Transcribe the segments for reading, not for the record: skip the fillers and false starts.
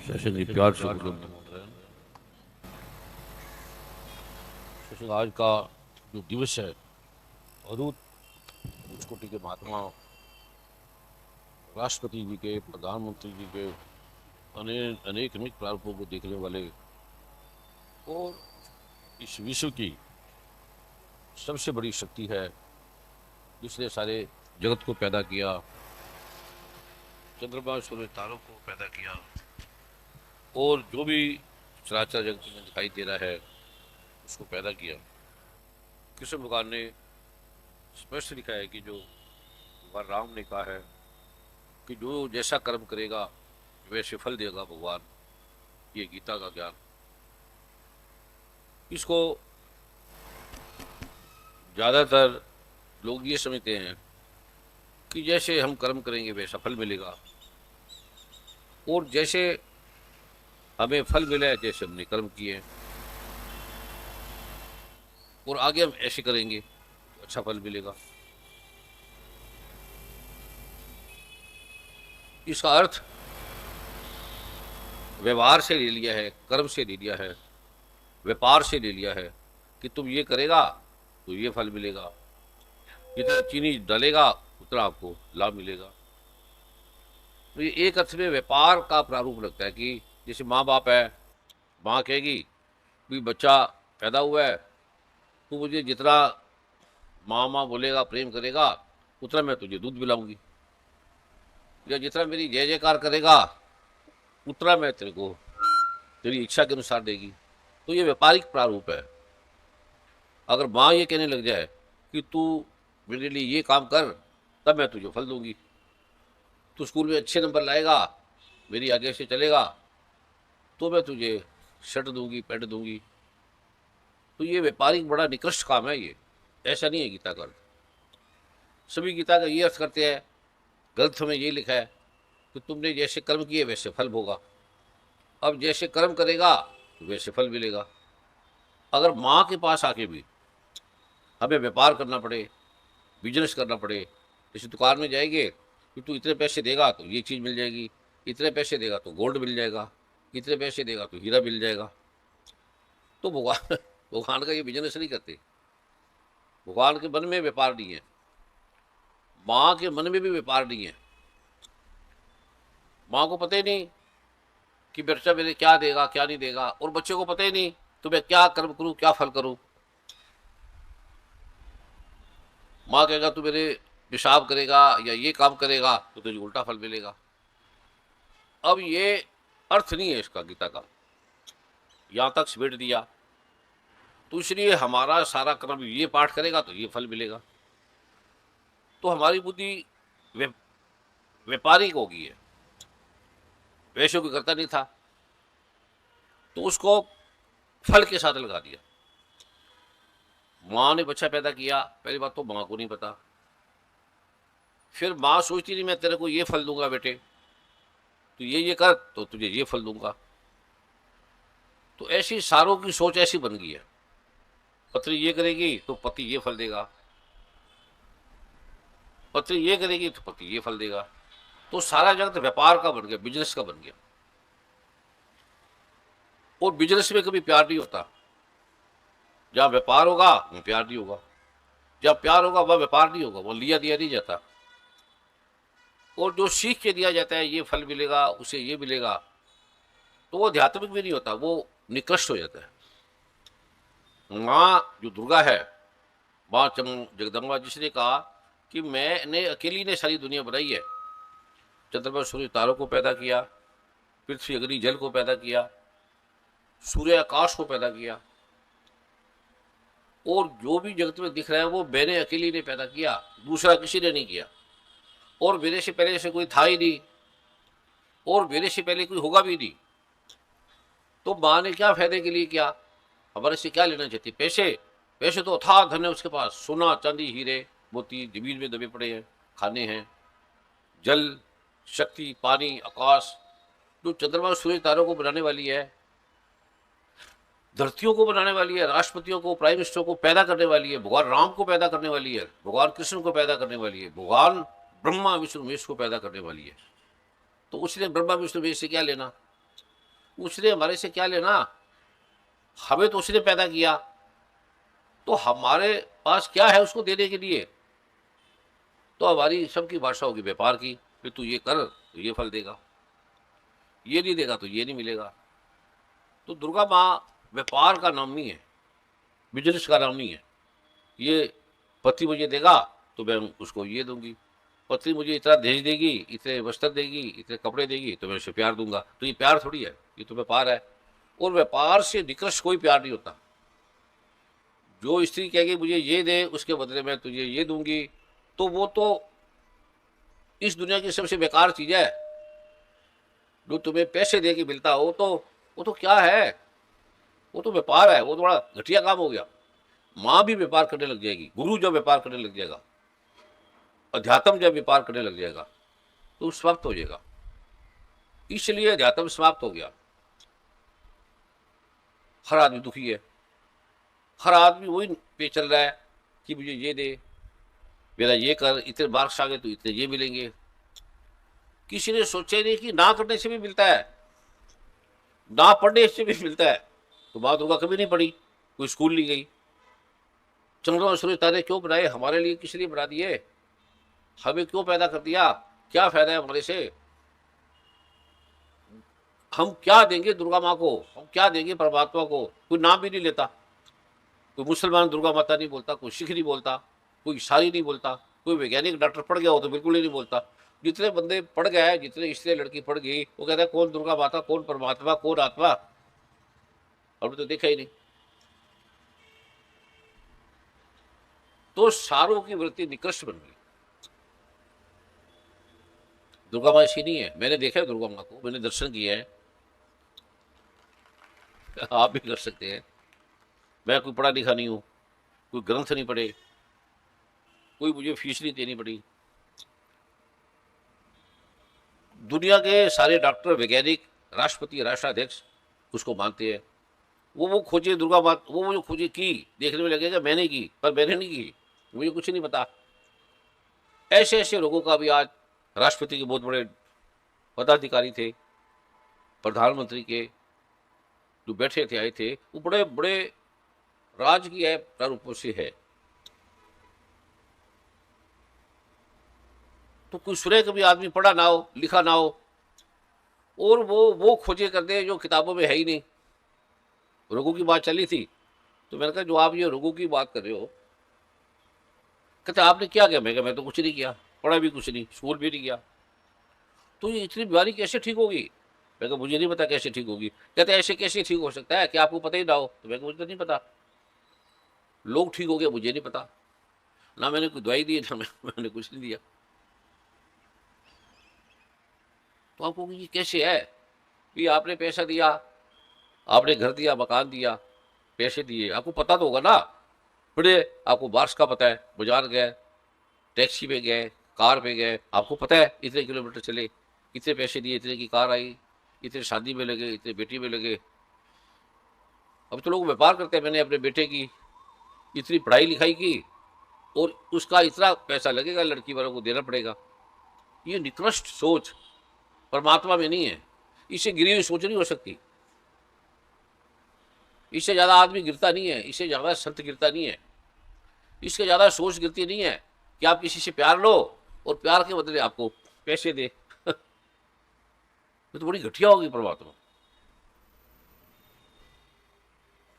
Session की प्यार से सेशन आज का जो दिवस है अवधूत कोटि के महात्मा राष्ट्रपति जी के, प्रधानमंत्री जी के अनेक अनेक प्रारूपों को देखने वाले और इस विश्व की सबसे बड़ी शक्ति है जिसने सारे जगत को पैदा किया, चंद्रमा सूर्य तारों को पैदा किया और जो भी चराचर जगत में दिखाई दे रहा है उसको पैदा किया। कृष्ण भगवान ने स्पष्ट लिखा है कि जो भगवान राम ने कहा है कि जो जैसा कर्म करेगा वैसे फल देगा भगवान, ये गीता का ज्ञान। इसको ज़्यादातर लोग ये समझते हैं कि जैसे हम कर्म करेंगे वैसा फल मिलेगा और जैसे हमें फल मिला है जैसे हमने कर्म किए और आगे हम ऐसे करेंगे तो अच्छा फल मिलेगा। इसका अर्थ व्यवहार से ले लिया है, कर्म से ले लिया है, व्यापार से ले लिया है कि तुम ये करेगा तो ये फल मिलेगा, जितना चीनी डालेगा उतना आपको लाभ मिलेगा। तो ये एक अर्थ में व्यापार का प्रारूप लगता है कि जैसे माँ बाप है, माँ कहेगी भी बच्चा पैदा हुआ है तो मुझे जितना माँ माँ बोलेगा, प्रेम करेगा, उतना मैं तुझे दूध पिलाऊंगी, या जितना मेरी जय जयकार करेगा उतना मैं तेरे को तेरी इच्छा के अनुसार देगी। तो ये व्यापारिक प्रारूप है। अगर माँ ये कहने लग जाए कि तू मेरे लिए ये काम कर तब मैं तुझे फल दूंगी, तू स्कूल में अच्छे नंबर लाएगा, मेरी आगे से चलेगा तो मैं तुझे शर्ट दूंगी, पैंट दूंगी। तो ये व्यापारिक बड़ा निकृष्ट काम है, ये ऐसा नहीं है गीता का अर्थ। सभी गीता का ये अर्थ करते हैं, ग्रंथ में ये लिखा है कि तुमने जैसे कर्म किए वैसे फल भोगा, अब जैसे कर्म करेगा तो वैसे फल मिलेगा। अगर माँ के पास आके भी हमें व्यापार करना पड़े, बिजनेस करना पड़े, जैसे दुकान में जाएंगे कि तू इतने पैसे देगा तो ये चीज़ मिल जाएगी, इतने पैसे देगा तो गोल्ड मिल जाएगा, इतने पैसे देगा तो हीरा मिल जाएगा, तो भगवान भगवान का ये बिजनेस नहीं करते। भगवान के मन में व्यापार नहीं है, माँ के मन में भी व्यापार नहीं है। माँ को पता ही नहीं कि बच्चा मेरे क्या देगा क्या नहीं देगा, और बच्चे को पता ही नहीं तो मैं क्या कर्म करूं क्या फल करूं। माँ कहेगा तू मेरे पेशाब करेगा या ये काम करेगा तो तुझे उल्टा फल मिलेगा। अब ये अर्थ नहीं है इसका गीता का, यहां तक समेट दिया। तो इसलिए हमारा सारा कर्म ये पाठ करेगा तो ये फल मिलेगा। तो हमारी बुद्धि व्यापारिक हो गई है, वैश्यों की करता नहीं था तो उसको फल के साथ लगा दिया। माँ ने बच्चा पैदा किया, पहली बात तो माँ को नहीं पता, फिर माँ सोचती नहीं मैं तेरे को ये फल दूंगा बेटे, तो ये कर तो तुझे ये फल दूंगा। तो ऐसी सारों की सोच ऐसी बन गई है, पत्नी ये करेगी तो पति ये फल देगा, पत्नी ये करेगी तो पति ये फल देगा। तो सारा जगत व्यापार का बन गया, बिजनेस का बन गया। और बिजनेस में कभी प्यार नहीं होता, जहां व्यापार होगा वहां प्यार नहीं होगा, जहां प्यार होगा वह व्यापार नहीं होगा, वो लिया दिया नहीं जाता। और जो सीख के दिया जाता है ये फल मिलेगा उसे ये मिलेगा, तो वो आध्यात्मिक भी नहीं होता, वो निकृष्ट हो जाता है। माँ जो दुर्गा है, माँ जगदम्बा, जिसने कहा कि मैंने अकेली ने सारी दुनिया बनाई है, चंद्रमा सूर्य तारों को पैदा किया, पृथ्वी अग्नि जल को पैदा किया, सूर्य आकाश को पैदा किया, और जो भी जगत में दिख रहा है वो मैंने अकेली ने पैदा किया, दूसरा किसी ने नहीं किया, और मेरे से पहले से कोई था ही नहीं और मेरे से पहले कोई होगा भी नहीं। तो माँ ने क्या फायदे के लिए किया, हमारे से क्या लेना चाहती, पैसे? पैसे तो अथाह धन है उसके पास, सोना चांदी हीरे मोती जमीन में दबे पड़े हैं, खाने हैं, जल शक्ति पानी आकाश। जो चंद्रमा सूर्य तारों को बनाने वाली है, धरतियों को बनाने वाली है, राष्ट्रपतियों को प्राइम मिनिस्टर को पैदा करने वाली है, भगवान राम को पैदा करने वाली है, भगवान कृष्ण को पैदा करने वाली है, भगवान ब्रह्मा विष्णु महेश को पैदा करने वाली है। तो उसने ब्रह्मा विष्णु महेश से क्या लेना, उसने हमारे से क्या लेना, हमें तो उसने पैदा किया, तो हमारे पास क्या है उसको देने के लिए। तो हमारी सबकी भाषा होगी व्यापार की, कि तू ये कर तो ये फल देगा, ये नहीं देगा तो ये नहीं मिलेगा। तो दुर्गा माँ व्यापार का नाम नहीं है, बिजनेस का नाम नहीं है। ये पति मुझे देगा तो मैं उसको ये दूंगी, पत्नी मुझे इतना दहेज देगी, इतने वस्त्र देगी, इतने कपड़े देगी तो मैं उसे प्यार दूंगा। तो ये प्यार थोड़ी है, ये तो व्यापार है। और व्यापार से निकृष्ट कोई प्यार नहीं होता। जो स्त्री कहेगी मुझे ये दे उसके बदले में तुझे ये दूंगी, तो वो तो इस दुनिया की सबसे बेकार चीज है। जो तुम्हें पैसे दे के मिलता हो तो वो तो क्या है, वो तो व्यापार है, वो थोड़ा घटिया काम हो गया। माँ भी व्यापार करने लग जाएगी, गुरु जब व्यापार करने लग जाएगा, अध्यात्म जब व्यापार करने लग जाएगा तो समाप्त हो जाएगा। इसलिए अध्यात्म समाप्त हो गया। हर आदमी दुखी है, हर आदमी वही पे चल रहा है कि मुझे ये दे, मेरा ये कर, इतने मार्क्स आ गए तो इतने ये मिलेंगे। किसी ने सोचा ही नहीं कि ना करने से भी मिलता है, ना पढ़ने से भी मिलता है। तो बात होगा कभी नहीं पढ़ी, कोई स्कूल नहीं गई। चंद्रमा सूरज तारे क्यों बनाए, हमारे लिए, किस लिए बना दिए, हमें क्यों पैदा कर दिया, क्या फायदा है हमारे से। हम क्या देंगे दुर्गा माँ को, हम क्या देंगे परमात्मा को। कोई नाम भी नहीं लेता, कोई मुसलमान दुर्गा माता नहीं बोलता, कोई सिख नहीं बोलता, कोई ईसाई नहीं बोलता, कोई वैज्ञानिक डॉक्टर पढ़ गया हो तो बिल्कुल ही नहीं बोलता। जितने बंदे पढ़ गए, जितने स्त्री लड़की पढ़ गई, वो कहता है कौन दुर्गा माता, कौन परमात्मा, कौन आत्मा, हमने तो देखा ही नहीं। तो सारों की वृत्ति निकृष्ट बन गई। दुर्गा माँ ऐसी नहीं है, मैंने देखा है दुर्गा माँ को, मैंने दर्शन किए हैं, आप भी कर सकते हैं। मैं कोई पढ़ा लिखा नहीं हूँ, कोई ग्रंथ नहीं पढ़े, कोई मुझे फीस नहीं देनी पड़ी। दुनिया के सारे डॉक्टर, वैज्ञानिक, राष्ट्रपति, राष्ट्राध्यक्ष उसको मानते हैं। वो खोजे दुर्गा माता, वो मुझे खोजे की, देखने में लगेगा मैंने की, पर मैंने नहीं की, मुझे कुछ नहीं पता। ऐसे ऐसे लोगों का भी आज राष्ट्रपति के बहुत बड़े पदाधिकारी थे, प्रधानमंत्री के जो बैठे थे, आए थे, वो बड़े बड़े राजकीय प्रारूपों से है। तो कोई सुने कभी आदमी पढ़ा ना हो, लिखा ना हो, और वो खोजे कर दे जो किताबों में है ही नहीं। रोगों की बात चली थी, तो मैंने कहा जो आप ये रोगों की बात कर रहे हो, कहते आपने क्या किया। मैं कहा मैं तो कुछ नहीं किया, पढ़ा भी कुछ नहीं, स्कूल भी नहीं गया, तो ये इतनी बीमारी कैसे ठीक होगी। मैं कहा मुझे नहीं पता कैसे ठीक होगी। कहते ऐसे कैसे ठीक हो सकता है कि आपको पता ही ना हो। तो मैं कहा मुझे तो नहीं पता, लोग ठीक हो गए मुझे नहीं पता, ना मैंने कोई दवाई दी, ना मैंने कुछ नहीं दिया। तो आप कहोगे ये कैसे है, कि आपने पैसा दिया, आपने घर दिया, मकान दिया, पैसे दिए, आपको पता तो होगा ना। बड़े आपको बार्स का पता है, बाजार गए, टैक्सी पे गए, कार पे गए, आपको पता है इतने किलोमीटर चले, इतने पैसे दिए, इतने की कार आई, इतने शादी में लगे, इतने बेटी में लगे। अब तो लोग व्यापार करते हैं, मैंने अपने बेटे की इतनी पढ़ाई लिखाई की और उसका इतना पैसा लगेगा, लड़की वालों को देना पड़ेगा। ये निकृष्ट सोच परमात्मा में नहीं है। इससे गिरी हुई सोच नहीं हो सकती। इससे ज़्यादा आदमी गिरता नहीं है, इससे ज़्यादा संत गिरता नहीं है, इसके ज़्यादा सोच गिरती नहीं है कि आप किसी से प्यार लो और प्यार के बदले आपको पैसे दे। तो बड़ी घटिया होगी परमात्मा।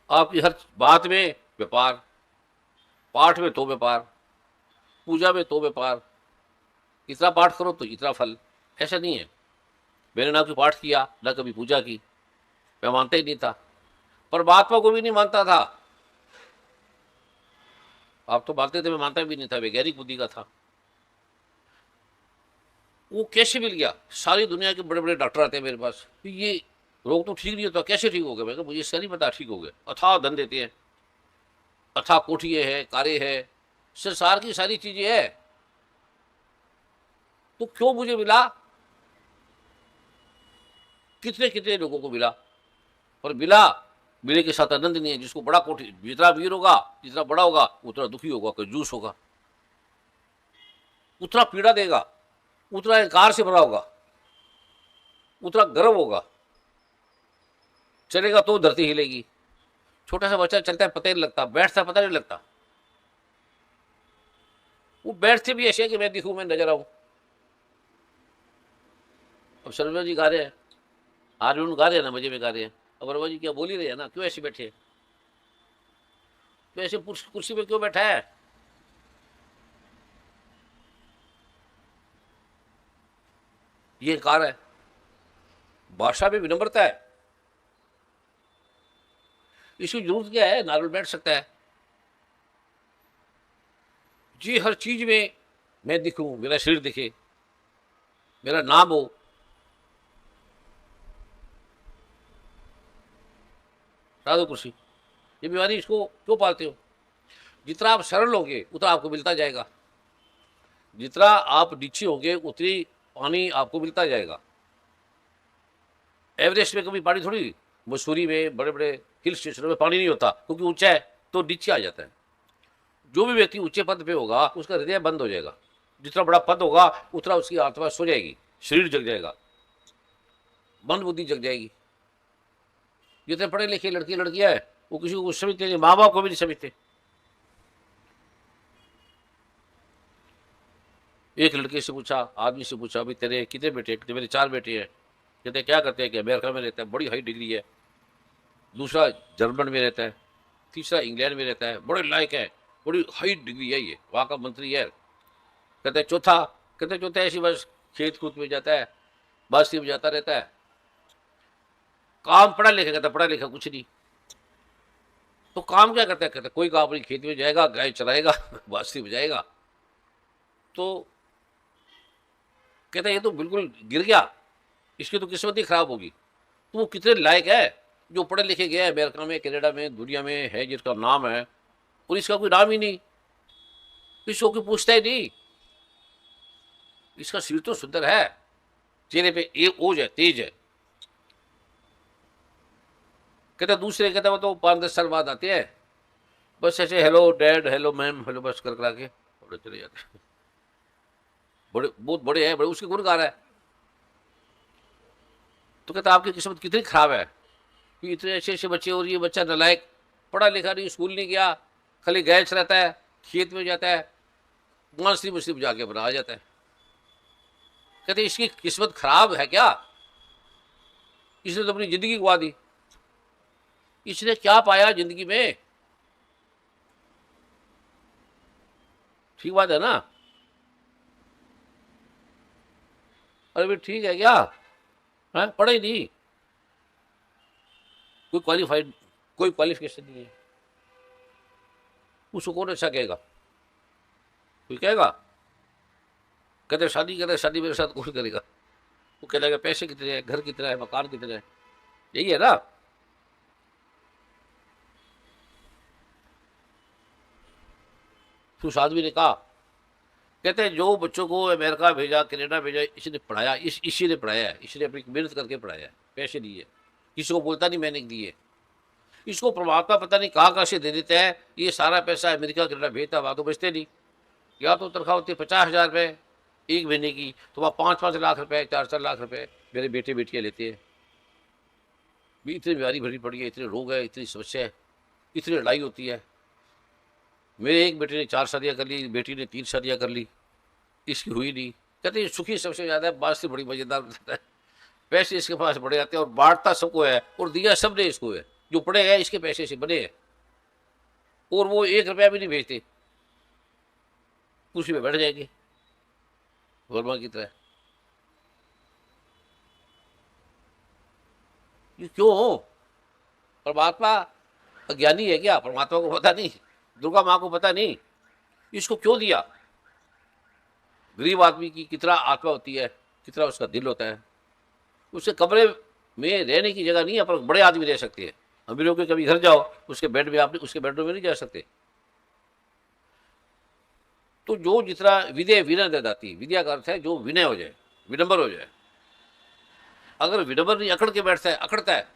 आपकी हर बात में व्यापार, पाठ में तो व्यापार, पूजा में तो व्यापार, इतना पाठ करो तो इतना फल। ऐसा नहीं है। मैंने ना कोई पाठ किया, ना कभी पूजा की, मैं मानता ही नहीं था, परमात्मा को भी नहीं मानता था। आप तो मानते थे, मैं मानता भी नहीं था, वैज्ञानिक बुद्धि का था। वो कैसे मिल गया। सारी दुनिया के बड़े बड़े डॉक्टर आते हैं मेरे पास, ये रोग तो ठीक नहीं होता, कैसे ठीक हो गया। मैं कहा मुझे इसका नहीं पता ठीक हो गया। अथाह धन देते हैं, अथाह कोठिए है, कारे है, संसार की सारी चीजें है, तो क्यों मुझे मिला। कितने कितने लोगों को मिला, पर मिला, मिले के साथ आनंद नहीं है। जिसको बड़ा कोठी, जितना वीर होगा, जितना बड़ा होगा, उतना दुखी होगा, कंजूस होगा, उतना पीड़ा देगा, उतना अहंकार से भरा होगा, उतना गर्व होगा। चलेगा तो धरती हिलेगी। छोटा सा बच्चा चलता है पता ही नहीं लगता, बैठता पता नहीं लगता। वो बैठते भी ऐसे है कि मैं दिखूं, मैं नजर आऊं। अब शर्मा जी गा रहे हैं, हारमोनियम गा रहे हैं ना, मजे में गा रहे हैं। अब वर्मा जी क्या बोल ही रहे हैं ना, क्यों ऐसे बैठे, क्यों ऐसे कुर्सी पे क्यों बैठा है? ये कार है, भाषा में विनम्रता है। इसकी जरूरत क्या है, नॉर्मल बैठ सकता है जी। हर चीज में मैं दिखूं, मेरा शरीर दिखे, मेरा नाम हो। हटा दो कुर्सी। ये बीमारी, इसको क्यों पालते हो? जितना आप सरल होंगे उतना आपको मिलता जाएगा, जितना आप नीचे होंगे उतनी पानी आपको मिलता जाएगा। एवरेस्ट में कभी पानी थोड़ी, मसूरी में बड़े बड़े हिल स्टेशनों में पानी नहीं होता, क्योंकि ऊंचा है तो नीचे आ जाता है। जो भी व्यक्ति ऊंचे पद पे होगा उसका हृदय बंद हो जाएगा। जितना बड़ा पद होगा उतना उसकी आत्मा सो जाएगी, शरीर जग जाएगा, मन बुद्धि जग जाएगी। जितने पढ़े लिखे लड़के लड़कियां है वो किसी को समझते नहीं, माँ बाप को भी नहीं समझते। एक लड़के से पूछा, आदमी से पूछा, अभी तेरे कितने बेटे? कहते मेरे 4 बेटे हैं। कहते क्या करते हैं? कि अमेरिका में रहता है, बड़ी हाई डिग्री है। दूसरा जर्मन में रहता है, तीसरा इंग्लैंड में रहता है, बड़े लायक है, बड़ी हाई डिग्री है, ये वहाँ का मंत्री है। कहते चौथा? कहते चौथा ऐसी बस खेत कूद में जाता है, बास्ती में जाता रहता है। काम पढ़ा लिखा? कहता पढ़ा लिखा कुछ नहीं। तो काम क्या करता है? कहता कोई काम नहीं, खेत में जाएगा, गाय चलाएगा, बास्ती में जाएगा। तो कहता ये तो बिल्कुल गिर गया, इसकी तो किस्मत ही खराब होगी। तो वो कितने लायक है जो पढ़े लिखे गया है, अमेरिका में, कनाडा में, दुनिया में है, जिसका नाम है, और इसका कोई नाम ही नहीं। इसको कोई पूछता ही नहीं। इसका सिर तो सुंदर है, चेहरे पे एक ओज है, तेज है। कहता दूसरे, कहता वो तो 5-10 साल बाद आते हैं, बस ऐसे hello dad, hello ma'am, hello बस कर करा के थोड़े चले जाते हैं। बड़े, बहुत बड़े हैं, बड़े उसके गुण गा रहा है। तो कहता आपकी किस्मत कितनी खराब है कि इतने अच्छे अच्छे बच्चे, और ये बच्चा नालायक, पढ़ा लिखा नहीं, स्कूल नहीं गया, खाली गैस रहता है, खेत में जाता है, बांसुरी मछली बजा के बना आ जाता है। कहते इसकी किस्मत खराब है क्या? इसने तो अपनी जिंदगी गवा दी। इसने क्या पाया जिंदगी में? ठीक बात है ना? अरे भाई ठीक है क्या? है पढ़ा ही नहीं, कोई क्वालिफाइड, कोई क्वालिफिकेशन नहीं है, उसको कौन अच्छा कहेगा? कोई कहेगा? कहते शादी करे, शादी मेरे साथ कौन करेगा? वो कहेगा पैसे कितने हैं, घर कितना है, मकान कितने हैं, यही है ना। तो उस आदमी ने कहा, कहते हैं जो बच्चों को अमेरिका भेजा, कनाडा भेजा, इसने पढ़ाया, इसी ने पढ़ाया है, इसने अपनी मेहनत करके पढ़ाया है, पैसे दिए, किसी को बोलता नहीं मैंने दिए। इसको परमात्मा पता नहीं कहाँ कहाँ से दे देता है। ये सारा पैसा अमेरिका कनाडा भेजता, वहाँ तो बचते नहीं। या तो तनख्वाह होती है 50,000 रुपये एक महीने की, तो वहाँ 5-5 लाख रुपए, 4-4 लाख रुपए मेरे बेटे बेटियाँ लेते हैं। भी इतनी बीमारी भरी पड़ी है, इतने रोग है, इतनी समस्या है, इतनी लड़ाई होती है। मेरे एक बेटे ने 4 शादियाँ कर ली, बेटी ने 3 शादियाँ कर ली, इसकी हुई नहीं। कहते हैं सुखी सबसे ज़्यादा है, बात से बड़ी मज़ेदार बताता है। पैसे इसके पास बड़े आते हैं और बांटता सबको है, और दिया सबने इसको है। जो पड़े हैं इसके पैसे से बने हैं, और वो 1 रुपया भी नहीं भेजते, कुर्सी पे बैठ जाएंगे वर्मा की तरह। ये क्यों हो? परमात्मा अज्ञानी है क्या? परमात्मा को पता नहीं? दुर्गा माँ को पता नहीं? इसको क्यों दिया? गरीब आदमी की कितना आत्मा होती है, कितना उसका दिल होता है। उसके कमरे में रहने की जगह नहीं है, पर बड़े आदमी रह सकते हैं। अमीरों के कभी घर जाओ, उसके बेड में, आप उसके बेडरूम में नहीं जा सकते। तो जो जितना विनय, विनय दाती, विद्या का अर्थ है जो विनय हो जाए, विनम्र हो जाए। अगर विनम्र नहीं, अकड़ के बैठता है, अकड़ता है,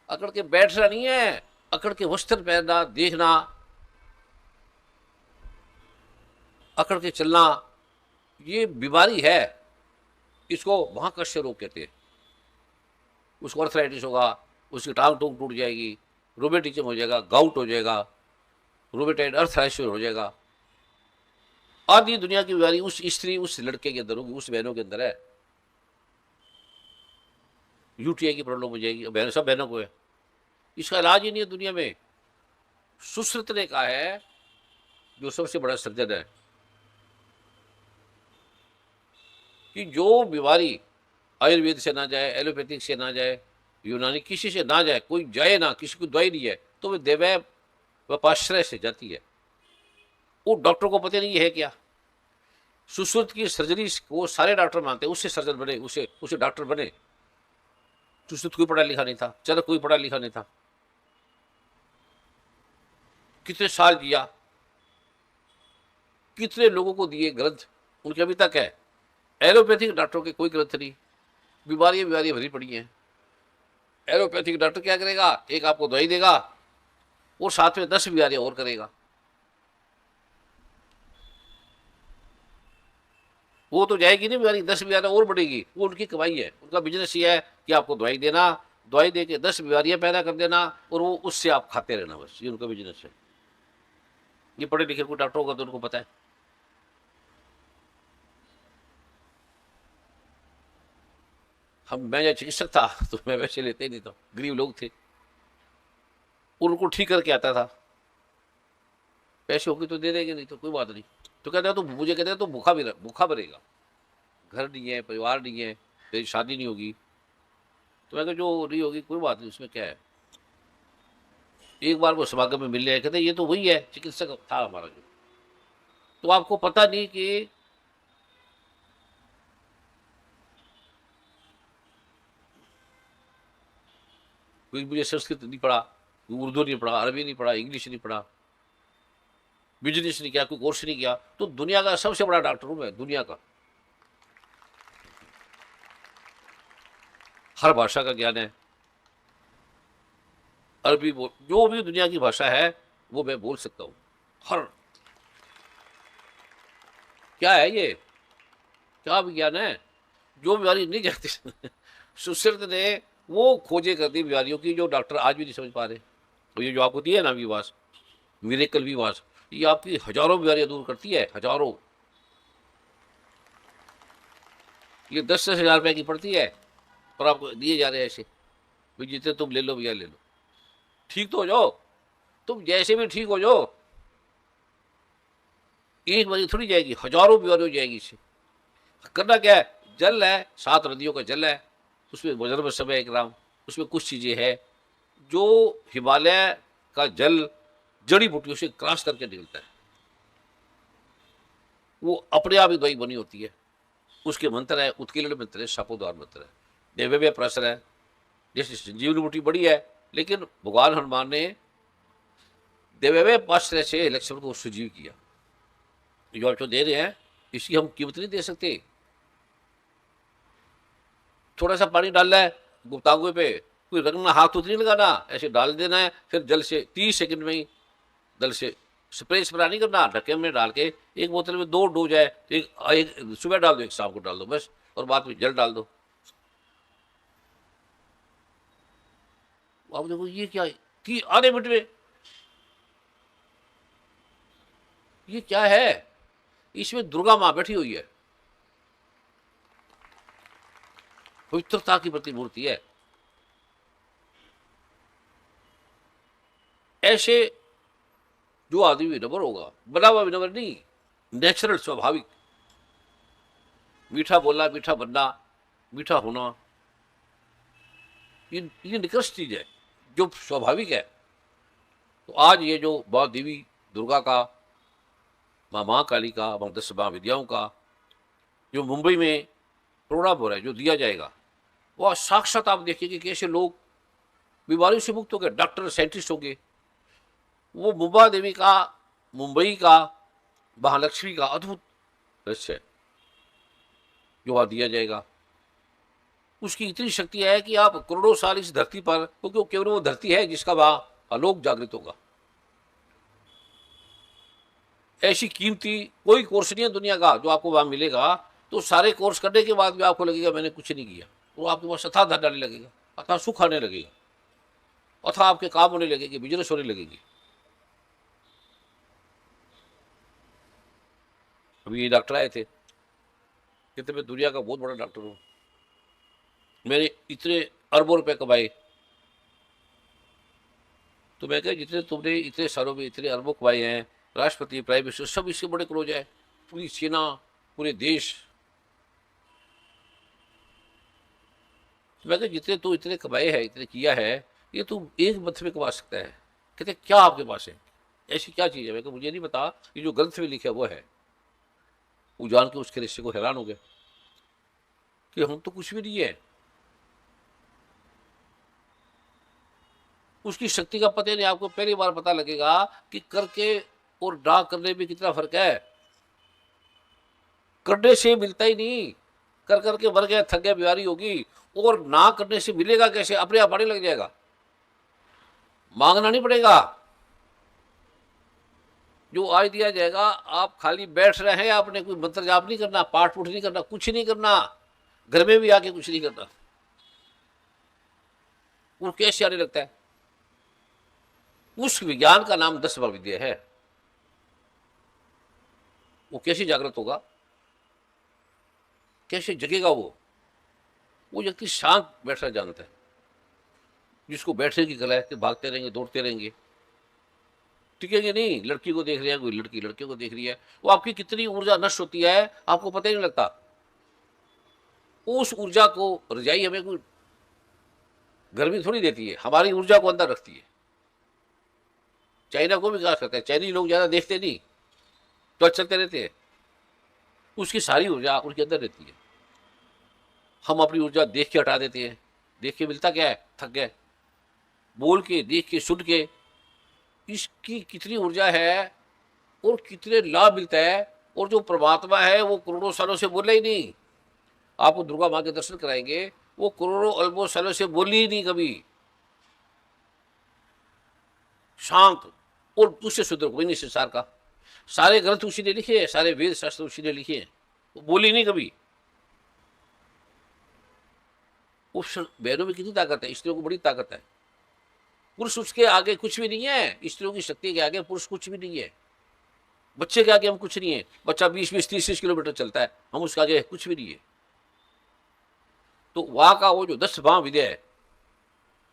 अकड़ के बैठना नहीं है, अकड़ के वस्त्र पहनना, देखना, अकड़ के चलना, ये बीमारी है। इसको महाकष्य रोग कहते हैं। उसको अर्थराइटिस होगा, उसकी टांग टूंग टूट जाएगी, रोमेटिज्म हो जाएगा, गाउट हो जाएगा, रोमेटाइड अर्थराइटिस हो जाएगा। आधी दुनिया की बीमारी उस स्त्री, उस लड़के के अंदर होगी, उस बहनों के अंदर है। यूटीआई की प्रॉब्लम हो जाएगी, बहन सब बहनों को है। इसका इलाज ही नहीं है दुनिया में। सुश्रुत ने कहा है, जो सबसे बड़ा सर्जन है, कि जो बीमारी आयुर्वेद से ना जाए, एलोपैथिक से ना जाए, यूनानी किसी से ना जाए, कोई जाए ना, किसी को दवाई नहीं है, तो वे देवै वपाश्रय से जाती है। वो डॉक्टर को पता नहीं है क्या। सुश्रुत की सर्जरी को सारे डॉक्टर मानते हैं, उससे सर्जन बने, उसे उसे डॉक्टर बने। सुश्रुत कोई पढ़ा लिखा नहीं था, चरक कोई पढ़ा लिखा नहीं था। कितने साल जिया, कितने लोगों को दिए ग्रंथ, उनके अभी तक है। एलोपैथिक डॉक्टरों के कोई ग्रंथ नहीं, बीमारियां बीमारियां भरी पड़ी हैं। एलोपैथिक डॉक्टर क्या करेगा, एक आपको दवाई देगा और साथ में 10 बीमारियां और करेगा। वो तो जाएगी नहीं बीमारी, 10 बीमारियां और बढ़ेगी, वो उनकी कमाई है। उनका बिजनेस ये है कि आपको दवाई देना, दवाई दे के 10 बीमारियां पैदा कर देना, और वो उससे आप खाते रहना, बस ये उनका बिजनेस है। ये पढ़े लिखे कोई डॉक्टर होगा तो उनको पता है। मैं चिकित्सक था तो मैं वैसे लेते ही नहीं था, गरीब लोग थे, उनको ठीक करके आता था। पैसे होगी तो दे देंगे, नहीं तो कोई बात नहीं। तो कहते हैं तो मुझे कहते हैं तो भूखा मरेगा, घर नहीं है, परिवार नहीं है, तेरी शादी नहीं होगी। तो मैं जो नहीं होगी कोई बात नहीं, उसमें क्या है। एक बार वो समागम में मिलने आए, कहते ये तो वही है चिकित्सक था हमारा जो। तो आपको पता नहीं कि कोई मुझे संस्कृत नहीं पढ़ा, उर्दू नहीं पढ़ा, अरबी नहीं पढ़ा, इंग्लिश नहीं पढ़ा, बिजनेस नहीं किया, कोई कोर्स नहीं किया, तो दुनिया का सबसे बड़ा डॉक्टर हूं मैं, दुनिया का। हर भाषा का ज्ञान है, अरबी बोल, जो भी दुनिया की भाषा है वो मैं बोल सकता हूं। हर क्या है ये, क्या विज्ञान है। जो बीमारी नहीं जाती सुश्रुत ने वो खोजे कर दी बीमारियों की, जो डॉक्टर आज भी नहीं समझ पा रहे। तो ये जो आपको दिया ना विवास, मिरेकल विवास, ये आपकी हजारों बीमारियां दूर करती है, हजारों। ये 10-10 हजार रुपए की पड़ती है और आपको दिए जा रहे हैं ऐसे, भाई जितने तुम ले लो भैया ले लो, ठीक तो हो जाओ, तुम जैसे भी ठीक हो जाओ। एक बीमारी थोड़ी जाएगी, हजारों बीमारी हो जाएगी इससे। करना क्या है, जल है, 7 नदियों का जल है, उसमें वज्र समय 1 ग्राम, उसमें कुछ चीजें हैं जो हिमालय का जल जड़ी बूटियों से क्रॉस करके निकलता है, वो अपने आप ही दवाई बनी होती है। उसके मंत्र है, उत्कीर्ण मंत्र है, शापोद्वार मंत्र है, देवव्य प्रसर है। जैसे संजीवनी बूटी बड़ी है, लेकिन भगवान हनुमान ने देवव्य पाश्रय से लक्ष्मण को सुजीव किया। जो आप जो दे रहे हैं इसकी हम कीमत नहीं दे सकते। थोड़ा सा पानी डालना है गुप्तांगों पे, कोई रंगना हाथ तो नहीं लगाना, ऐसे डाल देना है, फिर जल से 30 सेकंड में ही दल से स्प्रे नहीं करना, ढक्कन में डाल के एक बोतल में 2 डोज है, एक सुबह डाल दो, एक शाम को डाल दो बस, और बाद में जल डाल दो। आप देखो ये क्या है कि आधे मिनट में ये क्या है, इसमें दुर्गा मां बैठी हुई है, पवित्रता की प्रतिमूर्ति है। ऐसे जो आदमी विनम्र होगा, बना हुआ विनम्र नहीं, नेचुरल स्वाभाविक, मीठा बोलना, मीठा बनना, मीठा होना, ये निकृष्ट चीज है जो स्वाभाविक है। तो आज ये जो माँ देवी दुर्गा का, माँ काली का, माँ 10 विद्याओं का जो मुंबई में प्रोग्राम हो रहा है, जो दिया जाएगा, वह साक्षात आप देखिए कि कैसे लोग बीमारियों से मुक्त हो गए, डॉक्टर साइंटिस्ट हो गए। वो मुंबा देवी का, मुंबई का, महालक्ष्मी का अद्भुत रहस्य जो वहां दिया जाएगा, उसकी इतनी शक्ति है कि आप करोड़ों साल इस धरती पर, क्योंकि केवल वो धरती है जिसका वहां आलोक जागृत होगा। ऐसी कीमती कोई कोर्स नहीं है दुनिया का जो आपको वहां मिलेगा। तो सारे कोर्स करने के बाद भी आपको लगेगा मैंने कुछ नहीं किया, वो आपके पास अथाह धन आने लगेगा, अथाह सुख आने लगेगा। अथवा आपके काम होने लगेगी, बिजनेस होने लगेगी। अभी ये डॉक्टर आए थे, कहते मैं दुनिया का बहुत बड़ा डॉक्टर हूँ, मैंने इतने अरबों रुपए कमाए। तो मैं कहा जितने तुमने इतने सालों में इतने अरबों कमाए हैं, राष्ट्रपति, प्राइम मिनिस्टर सब इससे बड़े क्लोज है, पूरी सेना, पूरे देश। तो मैं कहा जितने तू इतने कमाए हैं, इतने किया है, ये तू एक मंथ में कमा सकता है। कहते क्या आपके पास है, ऐसी क्या चीज़ है? मैं कहा मुझे नहीं पता, ये जो ग्रंथ में लिखा है वो है। वो जान के उसके रिश्ते को हैरान हो गया कि हम तो कुछ भी नहीं है। उसकी शक्ति का पता नहीं, आपको पहली बार पता लगेगा कि करके और ना करने में कितना फर्क है। करने से मिलता ही नहीं, कर करके मर गया, थक गया, बीमारी होगी, और ना करने से मिलेगा कैसे? अपने आप आने लग जाएगा, मांगना नहीं पड़ेगा। जो आज दिया जाएगा, आप खाली बैठ रहे हैं, आपने कोई मंत्र जाप नहीं करना, पाठ पुठ नहीं करना, कुछ नहीं करना, घर में भी आके कुछ नहीं करना, वो कैसे आने लगता है? उस विज्ञान का नाम 10 विद्या है। वो कैसे जागृत होगा, कैसे जगेगा? वो व्यक्ति शांत बैठना जानता है, जिसको बैठने की कला है कि भागते रहेंगे, दौड़ते रहेंगे, टिकेंगे नहीं। लड़की को देख रहे हैं, कोई लड़की लड़के को देख रही है, वो आपकी कितनी ऊर्जा नष्ट होती है आपको पता ही नहीं लगता। उस ऊर्जा को रजाई हमें कोई गर्मी थोड़ी देती है, हमारी ऊर्जा को अंदर रखती है। चाइना को भी विकास करता है, चाइनीज लोग ज्यादा देखते नहीं तो चलते रहते हैं, उसकी सारी ऊर्जा उनके अंदर रहती है। हम अपनी ऊर्जा देख के हटा देते हैं, देख के मिलता क्या है? थक गए। बोल के, देख के, सुन के, इसकी कितनी ऊर्जा है और कितने लाभ मिलता है। और जो परमात्मा है वो करोड़ों सालों से बोला ही नहीं। आपको दुर्गा माँ के दर्शन कराएंगे, वो करोड़ों अरबों सालों से बोली ही नहीं कभी, शांत। और उससे सुधर कोई नहीं संसार का। सारे ग्रंथ उसी ने लिखे हैं, सारे वेद शास्त्र उसी ने लिखे हैं, वो बोली नहीं कभी। उस बहनों में कितनी ताकत है, स्त्रियों को बड़ी ताकत है। पुरुष उसके आगे कुछ भी नहीं है, स्त्रियों की शक्ति के आगे पुरुष कुछ भी नहीं है। बच्चे के आगे हम कुछ नहीं है, बच्चा 20-20, 30-30 किलोमीटर चलता है, हम उसके आगे कुछ भी नहीं है। तो वहां का वो जो 10 विद्या है,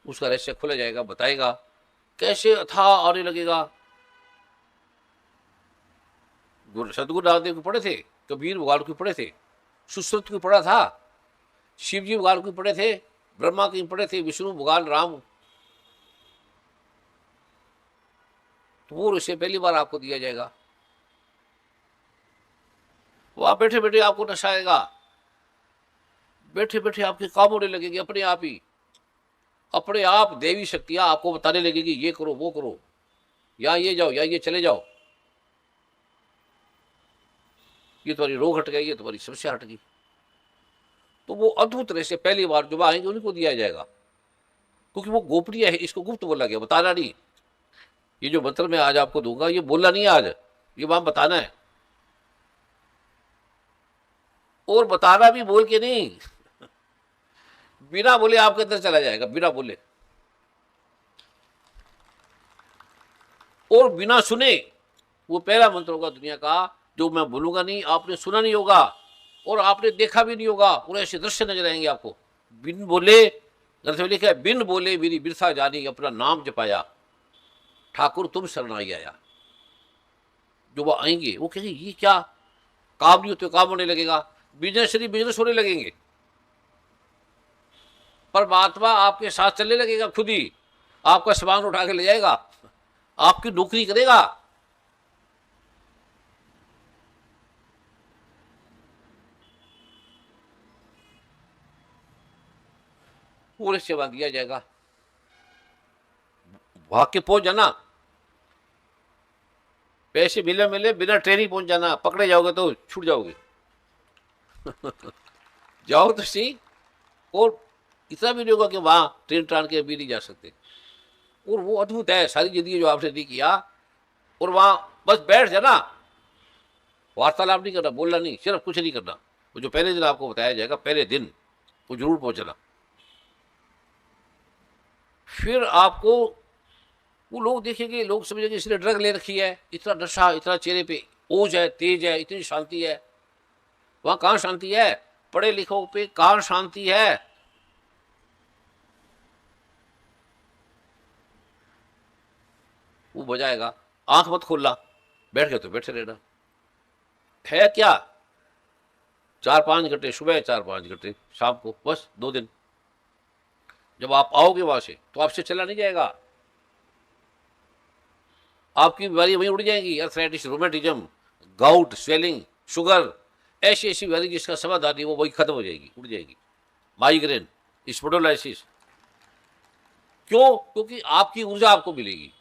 उसका रहस्य खुला जाएगा, बताएगा कैसे अथाह आने लगेगा। सदगुरु नामदेव को पढ़े थे, कबीर भगवान को पढ़े थे, सुश्रुत को पढ़ा था, शिव जी भगवान को पढ़े थे, ब्रह्मा की पढ़े थे, विष्णु भगवान राम। तो वो इससे पहली बार आपको दिया जाएगा। वो आप बैठे बैठे आपको नशा आएगा, बैठे बैठे आपके काम होने लगेंगे अपने आप ही। अपने आप देवी शक्तियां आपको बताने लगेगी ये करो, वो करो, यहां ये जाओ, या ये चले जाओ, ये तुम्हारी रोग हट गई, ये तुम्हारी समस्या हट गई। तो वो अद्भुत तरह से पहली बार जो आएंगे उनको दिया जाएगा, क्योंकि वो गोपनीय है, इसको गुप्त बोला गया, बताना नहीं। ये जो मंत्र मैं आज आपको दूंगा ये बोलना नहीं है आज, ये वहां बताना है। और बताना भी बोल के नहीं, बिना बोले आपके अंदर चला जाएगा, बिना बोले और बिना सुने। वो पहला मंत्र होगा दुनिया का जो मैं बोलूंगा नहीं, आपने सुना नहीं होगा और आपने देखा भी नहीं होगा, और ऐसे दृश्य नजर आएंगे आपको। बिन बोले, ग्रंथ में लिखा है, बिन बोले मेरी बिरसा जानी, अपना नाम जपाया, ठाकुर तुम शरणाई आया। जो वो आएंगे वो कहेंगे ये क्या, काम नहीं होते काम होने लगेगा, बिजनेस नहीं बिजनेस होने लगेंगे, परमात्मा आपके साथ चलने लगेगा, खुद ही आपका सामान उठा के ले जाएगा, आपकी नौकरी करेगा। पूरे सेवा दिया जाएगा, भाग के पहुंच जाना, पैसे मिले मिले, बिना ट्रेनिंग पहुंच जाना, पकड़े जाओगे तो छूट जाओगे। जाओ तो सही, और इतना भी नहीं होगा कि वहां ट्रेन ट्रान के भी नहीं जा सकते। और वो अद्भुत है, सारी जिंदगी जो आपने नहीं किया, और वहां बस बैठ जाना, वार्तालाप नहीं करना, बोलना नहीं, सिर्फ कुछ नहीं करना। वो जो पहले दिन आपको बताया जाएगा, पहले दिन वो जरूर पहुंचना, फिर आपको वो लोग देखेंगे, लोग समझेंगे इसने ड्रग ले रखी है, इतना नशा, इतना चेहरे पे ओज है, तेज है, इतनी शांति है। वहां कहाँ शांति है? पढ़े लिखों पे कहाँ शांति है? वो बजाएगा, आंख मत खोलना, बैठ गए तो बैठे रहना। है क्या? 4-5 घंटे सुबह, 4-5 घंटे शाम को, बस 2 दिन। जब आप आओगे वहां से तो आपसे चला नहीं जाएगा, आपकी बीमारी वहीं उड़ जाएगी। Arthritis, rheumatism, gout, swelling, sugar, ऐसी ऐसी बीमारी जिसका समाधान नहीं, वो वही खत्म हो जाएगी, उड़ जाएगी। माइग्रेन, स्पोडोलाइसिस। क्यों? क्योंकि आपकी ऊर्जा आपको मिलेगी,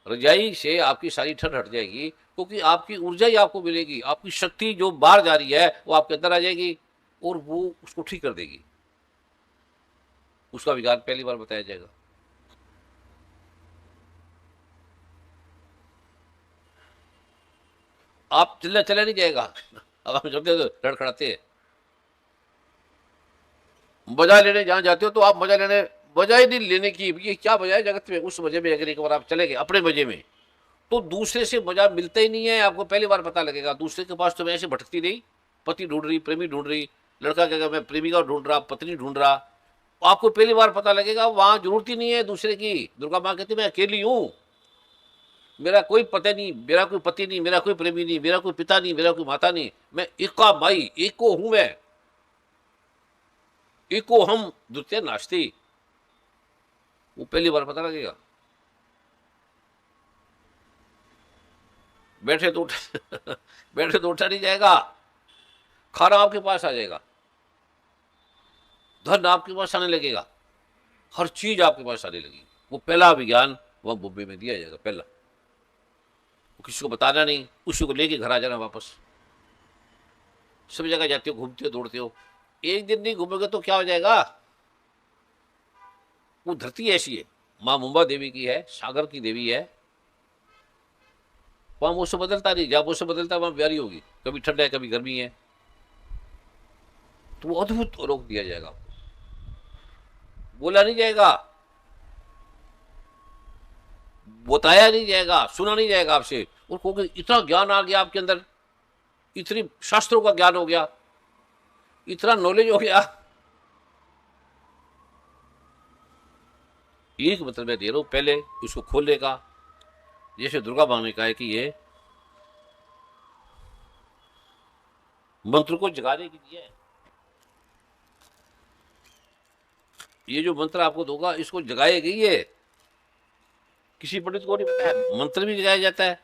रजाई से आपकी सारी ठंड हट जाएगी, क्योंकि आपकी ऊर्जा ही आपको मिलेगी। आपकी शक्ति जो बाहर जा रही है वो आपके अंदर आ जाएगी और वो उसको ठीक कर देगी। उसका विज्ञान पहली बार बताया जाएगा। आप चला नहीं जाएगा। अब हम चलते तो लड़खड़ाते हैं। मजा लेने जहां जाते हो तो आप मजा लेने, मजा ही नहीं लेने की, ये क्या मजा है जगत में? उस मजे में अगर एक बार आप चले गए अपने मजे में, तो दूसरे से मजा मिलता ही नहीं है। आपको पहली बार पता लगेगा। दूसरे के पास तो मैं ऐसे भटकती नहीं, पति ढूंढ रही, प्रेमी ढूंढ रही, लड़का कहेगा मैं प्रेमिका ढूंढ रहा, पत्नी ढूंढ रहा। आपको पहली बार पता लगेगा वहां जरूरत ही नहीं है दूसरे की। दुर्गा माँ कहती मैं अकेली हूं, मेरा कोई पति नहीं, मेरा कोई पति नहीं, मेरा कोई प्रेमी नहीं, मेरा कोई पिता नहीं, मेरा कोई माता नहीं, मैं एका माई, एको हूं मैं, एको हम द्वितीय नास्ति। वो पहली बार पता लगेगा। बैठे तो उठ बैठे तो उठा नहीं जाएगा। खाना आपके पास आ जाएगा, धन आपके पास आने लगेगा, हर चीज आपके पास आने लगेगी। वो पहला विज्ञान वहां बॉम्बे में दिया जाएगा, पहला। वो किसी को बताना नहीं, उसी को लेके घर आ जाना वापस। सब जगह जाते हो, घूमते हो, दौड़ते हो, एक दिन नहीं घूमोगे तो क्या हो जाएगा? वो धरती ऐसी है, माँ मुंबा देवी की है, सागर की देवी है। वहां मौसम बदलता नहीं, जहां मौसम बदलता वहां प्यारी होगी, कभी ठंड है कभी गर्मी है। तो वो अद्भुत रोक दिया जाएगा, बोला नहीं जाएगा, बताया नहीं जाएगा, सुना नहीं जाएगा आपसे। और कहोगे इतना ज्ञान आ गया आपके अंदर, इतनी शास्त्रों का ज्ञान हो गया, इतना नॉलेज हो गया। एक मतलब मैं दे रहा हूं, पहले उसको खोलने का। जैसे दुर्गा माँ ने कहा है कि ये मंत्र को जगाने के लिए, ये जो मंत्र आपको दूंगा इसको जगाएगी। ये किसी पंडित को नहीं बताया, मंत्र भी जगाया जाता है।